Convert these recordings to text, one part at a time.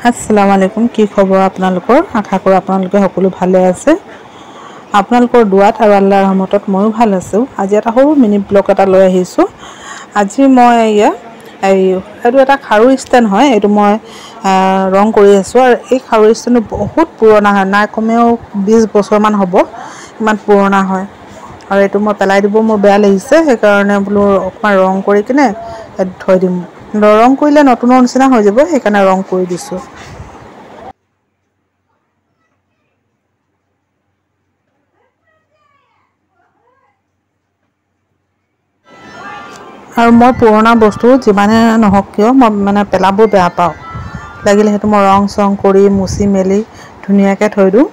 আসসালামু আলাইকুম কি খবৰ আপোনালোকৰ আশা কৰো আপোনালোকে সকলো ভালে আছে আপোনালোকৰ দুৱাত আৰু আল্লাহৰ ৰহমতত ময়ো ভাল আছো আজি এটা সৰু মিনি ব্লগ এটা লৈ আহিছো আজি মই এইটো এটা খাৰু ষ্টেণ্ড হয় এইটো মই ৰং কৰি আছো আৰু এই খাৰু ষ্টেণ্ডটো বহুত পুৰণা হয় না কমেও 20 বছৰ মান হ'ব ইমান পুৰণা হয় আৰু এইটো মই পেলাই দিব মোৰ বেয়া লাগিছে সেই কাৰণে বলো অকমান ৰং কৰি কিনে থৈ দিম ৰং কৰিলে নতুনৰ নিচিনা হৈ যাব সেইকাৰণে ৰং কৰি দিছো আৰু মই পুৰণা বস্তু যিমানে নহওক কিয় মই মানে পেলাব বেয়া পাওঁ লাগিলে হেতু মই ৰং সং কৰি মুছি মেলি ধুনিয়াকে থৈ দিও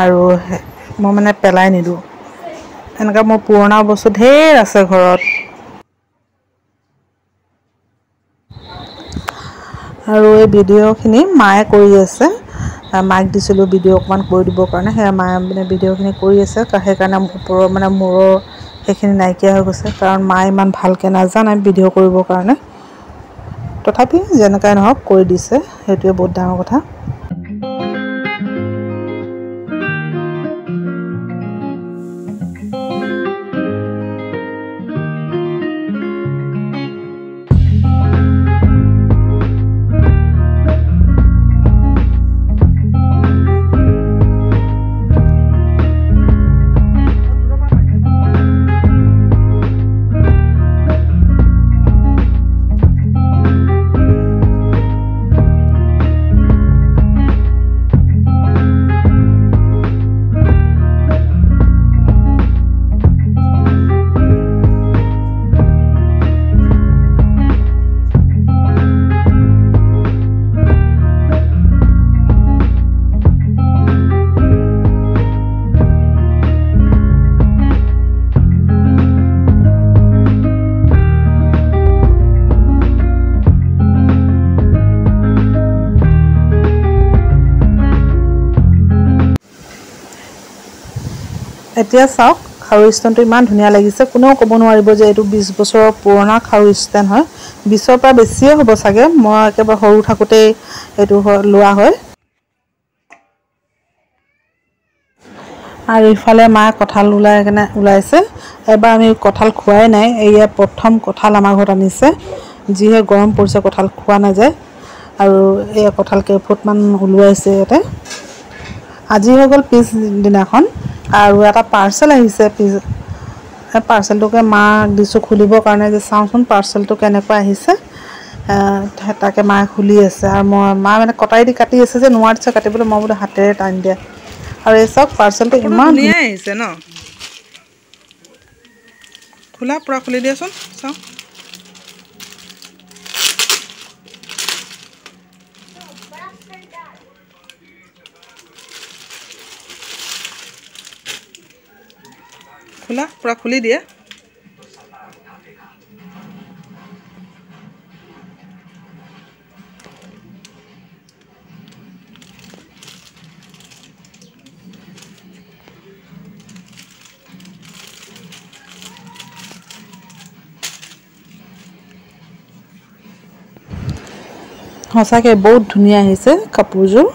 আৰু মই মানে পেলাই নিদু এনেকা মোৰ পুৰণা বস্তু ঢেৰ আছে ঘৰত আৰু এই ভিডিওখিনি মায়ে কৰি আছে মাইক দিছিলো ভিডিও অকমান কৰি দিব কাৰণে হে মায়ে মানে ভিডিওখিনি কৰি আছে সেই কাৰণে ওপৰৰ মানে মোৰৰ সেইখিনি নাইকিয়া হৈ গৈছে কাৰণ মায়ে ইমান ভালকে নাজানে ভিডিও কৰিবৰ কাৰণে তথাপি যেনেকাই নহওক কৰি দিছে হেতুৱে বহুত ডাঙৰ কথা এতিয়া চাওক খাৰু ষ্টেণ্ডটো ইমান ধুনিয়া লাগিছে কোনেও ক'ব নোৱাৰিব যে এটো 20 বছৰৰ পুৰণা খাৰু ষ্টেণ্ড হয় 20ৰ পৰা বেছিয়ে হ'ব চাগে মই একেবাৰে সৰু থাকোতে এটো লোৱা হয় আৰু ইফালে মা কঁঠাল ওলাইছে এবাৰ আমি কঁঠাল খোৱাই নাই এয়া প্ৰথম কঁঠাল আমাৰ ঘৰত আনিছে যিহে গৰম পৰিছে কঁঠাল খোৱা নাযায় আৰু এই কঁঠাল কেইফুটমান ওলাইছে ইয়াতে আজি হৈ গ'ল পিছ দিনাখন আৰু এটা পাৰ্সেল আহিছে পাৰ্সেলটোকে মা দিছো খুলিবৰ কাৰণে যে চাওচোন পাৰ্সেলটো কেনেকৈ আহিছে তাকে মা খুলি আছে আৰু মা মানে কটাই দি কাটি আছে যে নোৱাৰছে কাটিবলৈ মই বুলে হাতেৰে টান দিয়া আৰু এই সব পাৰ্সেলটো ইমান ধুনীয়া আহিছে ন খোলা পুৰা খুলি দিয়াচোন চাও खुला पूरा खुली दिए সঁচাকে বহুত ধুনীয়া আহিছে কাপোৰযোৰ